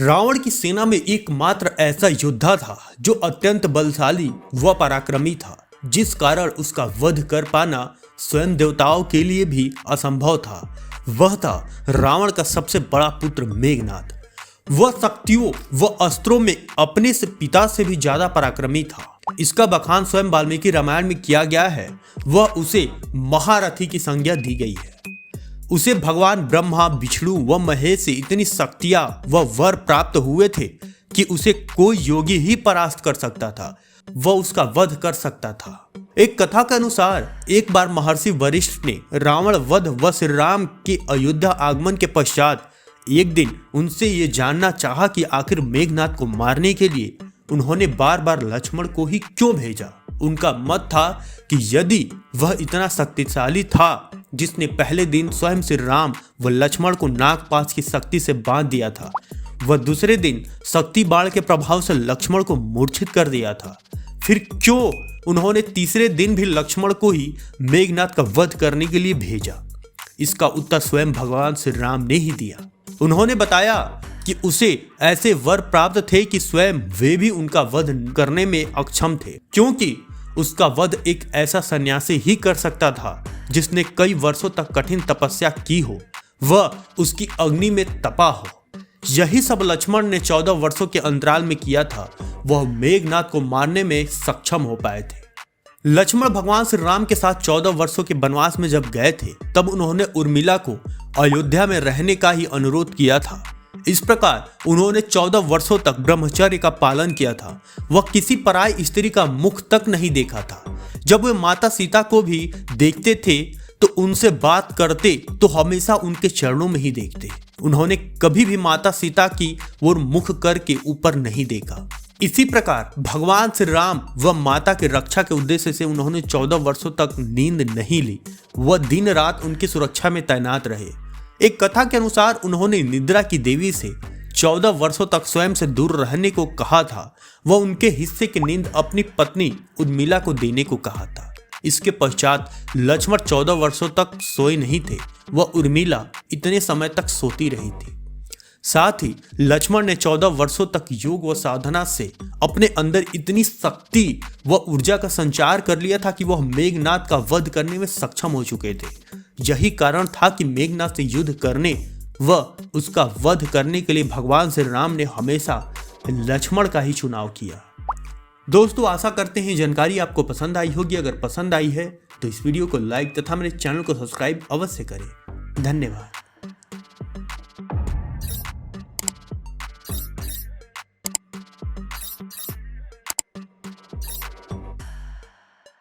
रावण की सेना में एकमात्र ऐसा योद्धा था जो अत्यंत बलशाली व पराक्रमी था, जिस कारण उसका वध कर पाना स्वयं देवताओं के लिए भी असंभव था। वह था रावण का सबसे बड़ा पुत्र मेघनाद। वह शक्तियों व अस्त्रों में अपने से पिता से भी ज्यादा पराक्रमी था। इसका बखान स्वयं वाल्मीकि रामायण में किया गया है। वह उसे महारथी की संज्ञा दी गई है। उसे भगवान ब्रह्मा, विष्णु व महेश से इतनी शक्तियां व वर प्राप्त हुए थे कि उसे कोई योगी ही परास्त कर सकता था। वह उसका वध कर सकता था। एक कथा के अनुसार एक बार महर्षि वशिष्ठ ने रावण वध व श्री राम के अयोध्या आगमन के पश्चात एक दिन उनसे ये जानना चाहा कि आखिर मेघनाद को मारने के लिए उन्होंने बार बार लक्ष्मण को ही क्यों भेजा। उनका मत था कि यदि वह इतना शक्तिशाली था जिसने पहले दिन स्वयं श्री राम व लक्ष्मण को नागपाश की शक्ति से बांध दिया था, वह दूसरे दिन शक्ति बाण के प्रभाव से लक्ष्मण को मूर्छित कर दिया था, फिर क्यों उन्होंने तीसरे दिन भी लक्ष्मण को ही मेघनाद का वध करने के लिए भेजा। इसका उत्तर स्वयं भगवान श्री राम ने ही दिया। उन्होंने बताया कि उसे ऐसे वर प्राप्त थे कि स्वयं वे भी उनका वध करने में अक्षम थे, क्योंकि उसका वध एक ऐसा सन्यासी ही कर सकता था जिसने कई वर्षों तक कठिन तपस्या की हो, वह उसकी अग्नि में तपा हो। यही सब लक्ष्मण ने 14 वर्षों के अंतराल में किया था। वह मेघनाद को मारने में सक्षम हो पाए थे। लक्ष्मण भगवान श्री राम के साथ 14 वर्षों के वनवास में जब गए थे, तब उन्होंने उर्मिला को अयोध्या में रहने का ही अनुरोध किया था। इस प्रकार उन्होंने 14 वर्षों तक ब्रह्मचर्य का पालन किया था। वह किसी पराई स्त्री का मुख तक नहीं देखा था। जब वे माता सीता को भी देखते थे तो उनसे बात करते तो हमेशा उनके चरणों में ही देखते। उन्होंने कभी भी माता सीता की ओर मुख करके ऊपर नहीं देखा। इसी प्रकार भगवान श्री राम व माता की रक्षा के उद्देश्य से उन्होंने 14 वर्षों तक नींद नहीं ली। वह दिन रात उनकी सुरक्षा में तैनात रहे। एक कथा के अनुसार उन्होंने निद्रा की देवी से 14 वर्षों तक स्वयं से दूर रहने को कहा था। वह उनके हिस्से की नींद अपनी पत्नी उर्मिला को देने को कहा था। इसके पश्चात लक्ष्मण 14 वर्षों तक सोए नहीं थे। वह उर्मिला इतने समय तक सोती रही थी। साथ ही लक्ष्मण ने 14 वर्षों तक योग व साधना से अपने अंदर इतनी शक्ति व ऊर्जा का संचार कर लिया था कि वह मेघनाद का वध करने में सक्षम हो चुके थे। यही कारण था कि मेघनाद से युद्ध करने व उसका वध करने के लिए भगवान श्री राम ने हमेशा लक्ष्मण का ही चुनाव किया। दोस्तों, आशा करते हैं जानकारी आपको पसंद आई होगी। अगर पसंद आई है तो इस वीडियो को लाइक तथा मेरे चैनल को सब्सक्राइब अवश्य करें। धन्यवाद।